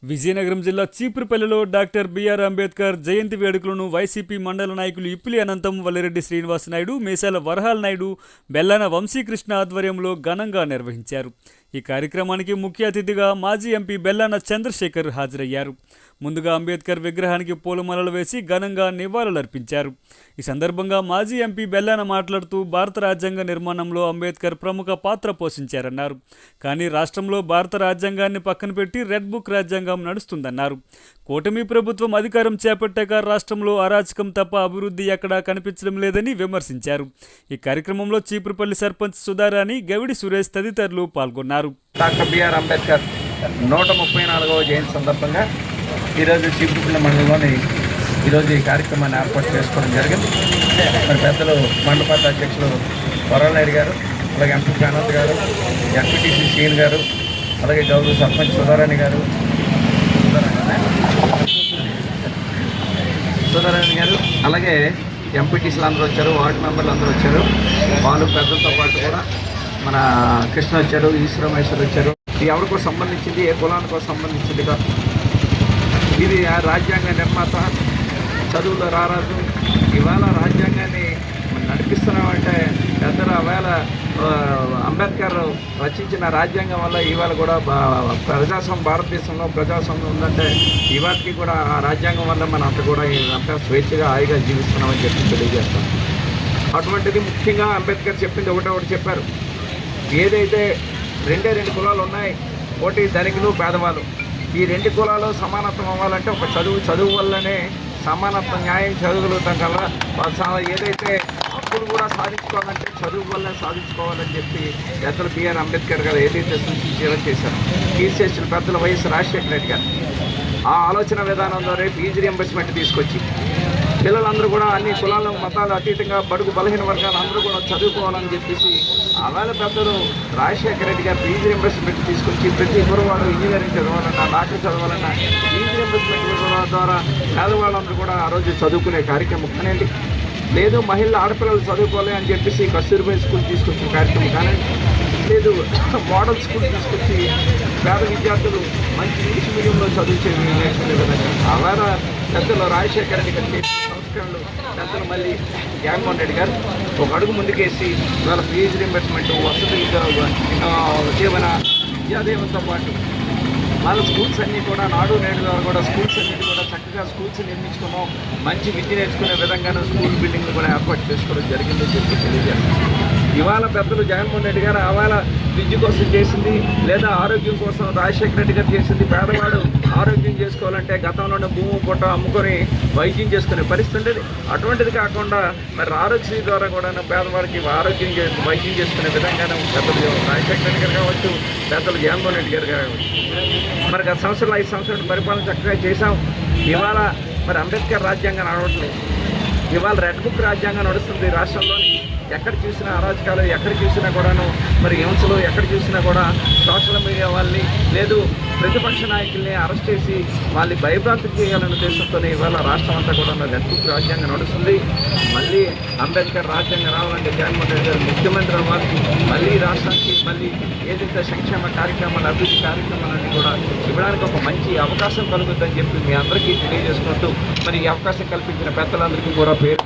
విజయనగరం జిల్లా చీపురుపల్లిలో doctor BR Ambedkar జయంతి వేడుకలను YCP మండల నాయకులు ఇప్పిలి అనంతం, వల్లిరెడ్డి శ్రీనివాస్ నాయుడు, మేసాల వరహాల నాయుడు, బెల్లాన వంశీకృష్ణ ఆధ్వర్యంలో ఘనంగా నిర్వహించారు. ఈ కార్యక్రమానికి ముఖ్య అతిథిగా మాజీ ఎంపీ బెల్లాన చంద్రశేఖర్ హాజరయ్యారు. ముందుగా అంబేద్కర్ విగ్రహానికి పూలమాలలు వేసి ఘనంగా నివాళులర్పించారు. ఈ సందర్భంగా మాజీ ఎంపీ బెల్లాన మాట్లాడుతూ భారత రాజ్యాంగ నిర్మాణంలో అంబేద్కర్ ప్రముఖ పాత్ర పోషించారన్నారు. కానీ రాష్ట్రంలో భారత రాజ్యాంగాన్ని పక్కన పెట్టి రెడ్ బుక్ రాజ్యాంగం నడుస్తుందన్నారు. కూటమి ప్రభుత్వం అధికారం చేపట్టాక రాష్ట్రంలో అరాచకం తప్ప అభివృద్ధి ఎక్కడా కనిపించడం లేదని విమర్శించారు. ఈ కార్యక్రమంలో చీపురుపల్లి సర్పంచ్ సుధారాణి, గవిడి సురేష్ తదితరులు పాల్గొన్నారు. డాక్టర్ బిఆర్ అంబేద్కర్ 134వ జయంతి సందర్భంగా ఈరోజు చీపురుపల్లి మండలంలోని ఈరోజు ఈ కార్యక్రమాన్ని ఏర్పాటు చేసుకోవడం జరిగింది. మరి పెద్దలు మండల పార్టీ అధ్యక్షులు వరహాల నాయుడు గారు, అలాగే ఎంపీ అనంత్ గారు, ఎంపీటీసీ సీన్ గారు, అలాగే గౌరవ సర్పంచ్ సుధారాణి గారు, అలాగే ఎంపీటీసీలు అందరూ వచ్చారు, వార్డు మెంబర్లు అందరూ వచ్చారు. వాళ్ళు పెద్దలతో పాటు కూడా మన కృష్ణ వచ్చారు, ఈశ్వరమేశ్వర్ వచ్చారు. ఇది ఎవరికో సంబంధించింది, ఏ కులానికో సంబంధించింది కాదు. ఇది రాజ్యాంగ నిర్మాత, చదువులో రారాజు. ఇవాళ రాజ్యాంగాన్ని నడిపిస్తున్నామంటే పెద్దల వేళ అంబేద్కర్ రచించిన రాజ్యాంగం వల్ల ఇవాళ కూడా భారతదేశంలో ప్రజాస్వామ్యం ఉందంటే ఇవాళకి కూడా ఆ రాజ్యాంగం వల్ల మనం అంత కూడా అంతా స్వేచ్ఛగా హాయిగా జీవిస్తున్నామని చెప్పి తెలియజేస్తాం. అటువంటిది ముఖ్యంగా అంబేద్కర్ చెప్పింది ఒకటి చెప్పారు. ఏదైతే రెండు కులాలు ఉన్నాయి, ఒకటి ధనికులు, పేదవాళ్ళు. ఈ రెండు కులాలు సమానత్వం అవ్వాలంటే ఒక చదువు వల్లనే సమానత్వం, న్యాయం చదవగలుగుతాం కదా. ఏదైతే అప్పుడు కూడా సాధించుకోవాలంటే చదువు వల్ల సాధించుకోవాలని చెప్పి పెద్దలు బిఆర్ అంబేద్కర్ గారు ఏదైతే సూచించారో చేశారు. తీసేసిన పెద్దల వైఎస్ రాజశేఖర రెడ్డి గారు ఆ ఆలోచన విధానం ద్వారా ఫీజు రియంబర్స్మెంట్ తీసుకొచ్చి పిల్లలందరూ కూడా అన్ని కులాల మతాలు అతీతంగా బడుగు బలహీన వర్గాలు అందరూ కూడా చదువుకోవాలని చెప్పేసి ఆవేళ పెద్దలు రాజశేఖర రెడ్డి గారు ఫీజు రియంబర్స్మెంట్ తీసుకొచ్చి ప్రతి కురవాడు ఇంజనీరింగ్ చదవాలన్నా, డాక్టర్ చదవాలన్నా ఫీజు రియంబర్స్మెంట్ ద్వారా పేదవాళ్ళందరూ కూడా ఆ రోజు చదువుకునే కార్యక్రమం కానివ్వండి, లేదు మహిళల ఆడపిల్లలు చదువుకోవాలి అని చెప్పేసి కస్తూర్బా స్కూల్ తీసుకొచ్చిన కార్యక్రమం కానివ్వండి, లేదు మోడల్ స్కూల్ తీసుకొచ్చి పేద విద్యార్థులు మంచి ఇంగ్లీష్ మీడియంలో నేర్చుకునే విధంగా ఆవేళ పెద్దలు రాజశేఖర రెడ్డి గారు చేసిన సంస్కరణలు పెద్దలు మళ్ళీ జగన్మోహన్ రెడ్డి గారు ఒక అడుగు ముందుకేసి వాళ్ళ ఫీజు రింబర్స్మెంట్, వసతి జీవన విద్యాదేవంతో పాటు వాళ్ళ స్కూల్స్ అన్నీ కూడా నాడు నేడు ద్వారా కూడా స్కూల్స్ అన్నిటి కూడా చక్కగా స్కూల్స్ నిర్మించుకున్నాం. మంచి విద్య నేర్చుకునే విధంగానే స్కూల్ బిల్డింగ్లు కూడా ఏర్పాటు చేసుకోవడం జరిగిందని చెప్పి తెలియజేస్తాం. ఇవాళ పెద్దలు జగన్మోహన్ రెడ్డి గారు ఆవేళ విద్య కోసం చేసింది, లేదా ఆరోగ్యం కోసం రాజశేఖర రెడ్డి గారు చేసింది. పేదవాడు ఆరోగ్యం చేసుకోవాలంటే గతంలోనే భూమి పుట్ట అమ్ముకొని వైద్యం చేసుకునే పరిస్థితి ఉండేది. అటువంటిది కాకుండా మరి ఆరోగ్యశ్రీ ద్వారా కూడా పేదవాడికి వైద్యం చేసుకునే విధంగానే పెద్దలు రాజశేఖర రెడ్డి గారు కావచ్చు, పెద్దలు జగన్మోహన్ రెడ్డి గారు కావచ్చు. మరి గత సంవత్సరాలు 5 సంవత్సరాలు పరిపాలన చక్కగా చేశాం. ఇవాళ మరి అంబేద్కర్ రాజ్యాంగం నడవట్లేదు. ఇవాళ రెడ్ బుక్ రాజ్యాంగం నడుస్తుంది రాష్ట్రంలోని. ఎక్కడ చూసినా అరాచకాలు, ఎక్కడ చూసినా కూడాను మరి హింసలు, ఎక్కడ చూసినా కూడా సోషల్ మీడియా వాళ్ళని లేదు ప్రతిపక్ష నాయకుల్ని అరెస్ట్ చేసి వాళ్ళని భయభ్రాంతి చేయాలనే ఉద్దేశంతోనే ఇవాళ రాష్ట్రం అంతా కూడా రెడ్ బుక్ రాజ్యాంగం నడుస్తుంది. మళ్ళీ అంబేద్కర్ రాజ్యాంగం రావాలంటే జగన్మోహన్ రెడ్డి గారు ముఖ్యమంత్రి అవ్వాలి. మళ్ళీ రాష్ట్రానికి మళ్ళీ ఏదైతే సంక్షేమ కార్యక్రమాలు, అభివృద్ధి కార్యక్రమాలన్నీ కూడా ఇవ్వడానికి ఒక మంచి అవకాశం కలుగుతుందని చెప్పి మీ అందరికీ తెలియజేసుకుంటూ మరి ఈ అవకాశం కల్పించిన పెద్దలందరికీ కూడా పేరు